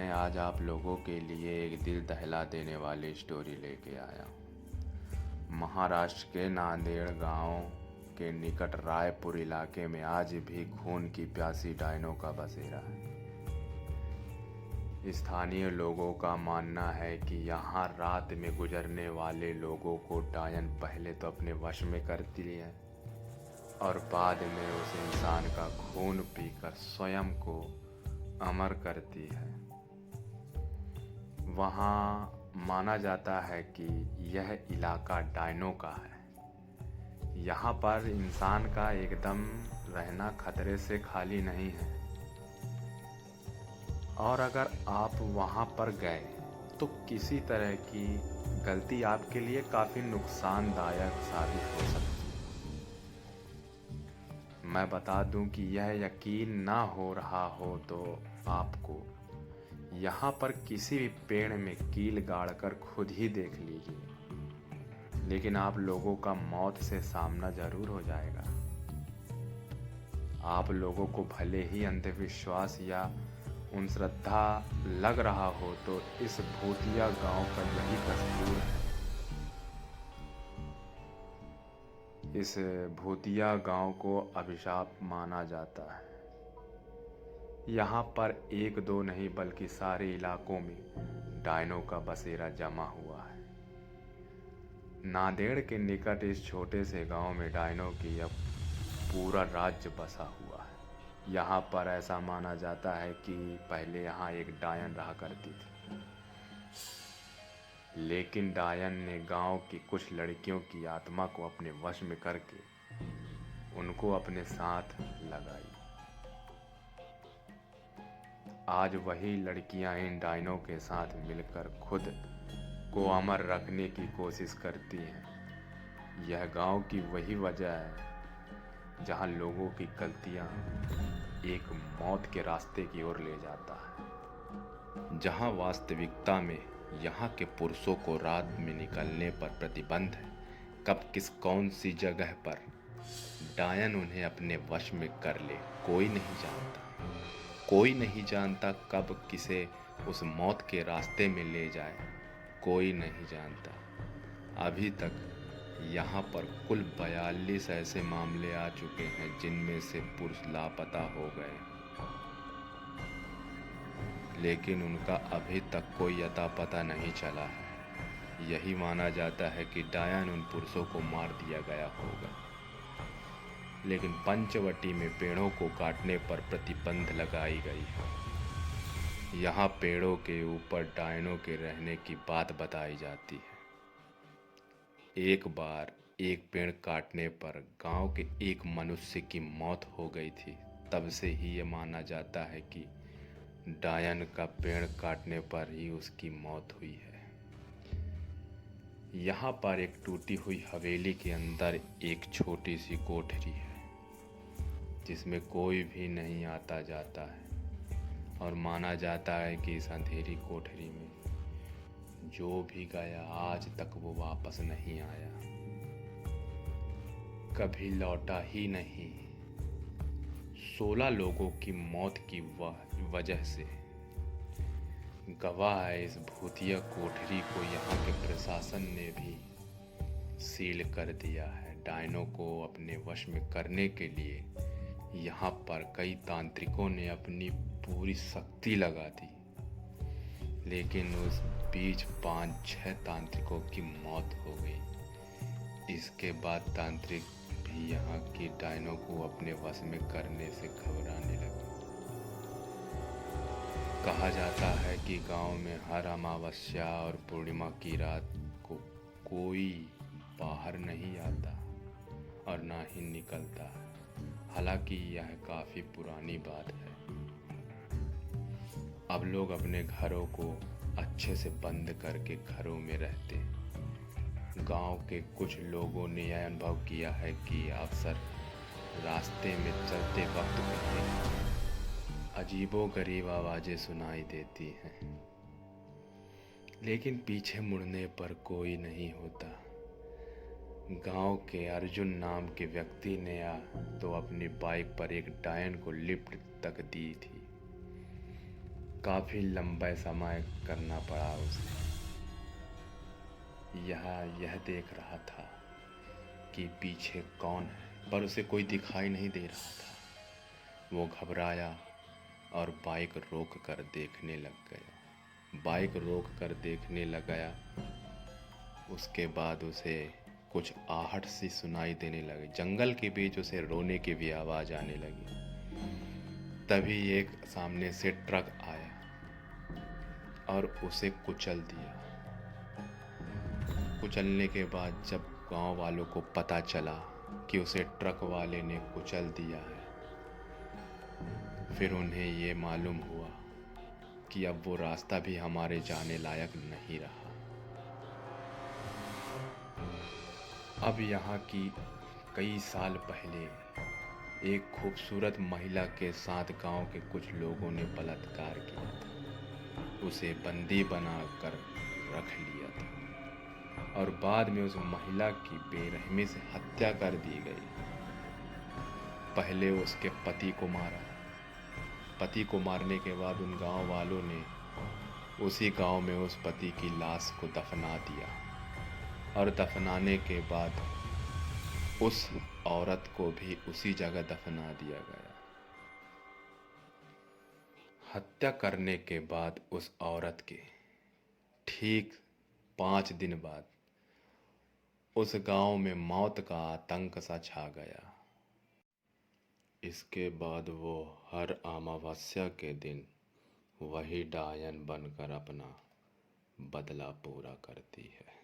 मैं आज आप लोगों के लिए एक दिल दहला देने वाली स्टोरी लेके आया हूँ। महाराष्ट्र के नांदेड़ गांव के निकट रायपुर इलाके में आज भी खून की प्यासी डायनों का बसेरा है। स्थानीय लोगों का मानना है कि यहाँ रात में गुजरने वाले लोगों को डायन पहले तो अपने वश में करती है और बाद में उस इंसान का खून पीकर स्वयं को अमर करती है। वहाँ माना जाता है कि यह इलाका डायनों का है। यहाँ पर इंसान का एकदम रहना खतरे से खाली नहीं है और अगर आप वहाँ पर गए तो किसी तरह की गलती आपके लिए काफ़ी नुकसानदायक साबित हो सकती है। मैं बता दूं कि यह यकीन ना हो रहा हो तो आपको यहाँ पर किसी भी पेड़ में कील गाड़कर खुद ही देख लीजिए, लेकिन आप लोगों का मौत से सामना जरूर हो जाएगा। आप लोगों को भले ही अंधविश्वास या उन श्रद्धा लग रहा हो तो इस भूतिया गांव का यही दस्तूर है। इस भूतिया गांव को अभिशाप माना जाता है। यहाँ पर एक दो नहीं बल्कि सारे इलाकों में डायनों का बसेरा जमा हुआ है। नांदेड़ के निकट इस छोटे से गांव में डायनों की अब पूरा राज्य बसा हुआ है। यहाँ पर ऐसा माना जाता है कि पहले यहाँ एक डायन रहा करती थी, लेकिन डायन ने गांव की कुछ लड़कियों की आत्मा को अपने वश में करके उनको अपने साथ लगाई। आज वही लड़कियां इन डायनों के साथ मिलकर खुद को अमर रखने की कोशिश करती हैं। यह गांव की वही वजह है जहां लोगों की गलतियां एक मौत के रास्ते की ओर ले जाता है, जहां वास्तविकता में यहाँ के पुरुषों को रात में निकलने पर प्रतिबंध है। कब किस कौन सी जगह पर डायन उन्हें अपने वश में कर ले कोई नहीं जानता। कोई नहीं जानता कब किसे उस मौत के रास्ते में ले जाए, कोई नहीं जानता। अभी तक यहाँ पर कुल 42 ऐसे मामले आ चुके हैं जिनमें से पुरुष लापता हो गए, लेकिन उनका अभी तक कोई अता पता नहीं चला है। यही माना जाता है कि डायन उन पुरुषों को मार दिया गया होगा, लेकिन पंचवटी में पेड़ों को काटने पर प्रतिबंध लगाई गई है। यहाँ पेड़ों के ऊपर डायनों के रहने की बात बताई जाती है। एक बार एक पेड़ काटने पर गांव के एक मनुष्य की मौत हो गई थी। तब से ही ये माना जाता है कि डायन का पेड़ काटने पर ही उसकी मौत हुई है। यहाँ पर एक टूटी हुई हवेली के अंदर एक छोटी सी कोठरी है जिसमें कोई भी नहीं आता जाता है और माना जाता है कि इस अंधेरी कोठरी में जो भी गया आज तक वो वापस नहीं आया, कभी लौटा ही नहीं। 16 लोगों की मौत की वजह से गवाह है इस भूतिया कोठरी को यहाँ के प्रशासन ने भी सील कर दिया है। डायनों को अपने वश में करने के लिए यहाँ पर कई तांत्रिकों ने अपनी पूरी शक्ति लगा दी, लेकिन उस बीच 5-6 तांत्रिकों की मौत हो गई। इसके बाद तांत्रिक भी यहाँ की डायनों को अपने वश में करने से घबराने लगे। कहा जाता है कि गांव में हर अमावस्या और पूर्णिमा की रात को कोई बाहर नहीं आता और ना ही निकलता है। हालांकि यह काफ़ी पुरानी बात है। अब लोग अपने घरों को अच्छे से बंद करके घरों में रहते हैं। गांव के कुछ लोगों ने यह अनुभव किया है कि अक्सर रास्ते में चलते वक्त कहीं अजीबोगरीब आवाज़ें सुनाई देती हैं, लेकिन पीछे मुड़ने पर कोई नहीं होता। गांव के अर्जुन नाम के व्यक्ति ने तो अपनी बाइक पर एक डायन को लिफ्ट तक दी थी। काफी लंबा समय करना पड़ा उसे। यह देख रहा था कि पीछे कौन है, पर उसे कोई दिखाई नहीं दे रहा था। वो घबराया और बाइक रोक कर देखने लग गया। उसके बाद उसे कुछ आहट सी सुनाई देने लगी। जंगल के बीच उसे रोने की भी आवाज आने लगी। तभी एक सामने से ट्रक आया और उसे कुचल दिया। कुचलने के बाद जब गांव वालों को पता चला कि उसे ट्रक वाले ने कुचल दिया है, फिर उन्हें ये मालूम हुआ कि अब वो रास्ता भी हमारे जाने लायक नहीं रहा। अब यहाँ की कई साल पहले एक खूबसूरत महिला के साथ गांव के कुछ लोगों ने बलात्कार किया था। उसे बंदी बनाकर रख लिया था और बाद में उस महिला की बेरहमी से हत्या कर दी गई। पहले उसके पति को मारा। पति को मारने के बाद उन गांव वालों ने उसी गांव में उस पति की लाश को दफना दिया और दफनाने के बाद उस औरत को भी उसी जगह दफना दिया गया। हत्या करने के बाद उस औरत के ठीक 5 दिन बाद उस गांव में मौत का आतंक सा छा गया। इसके बाद वो हर अमावस्या के दिन वही डायन बनकर अपना बदला पूरा करती है।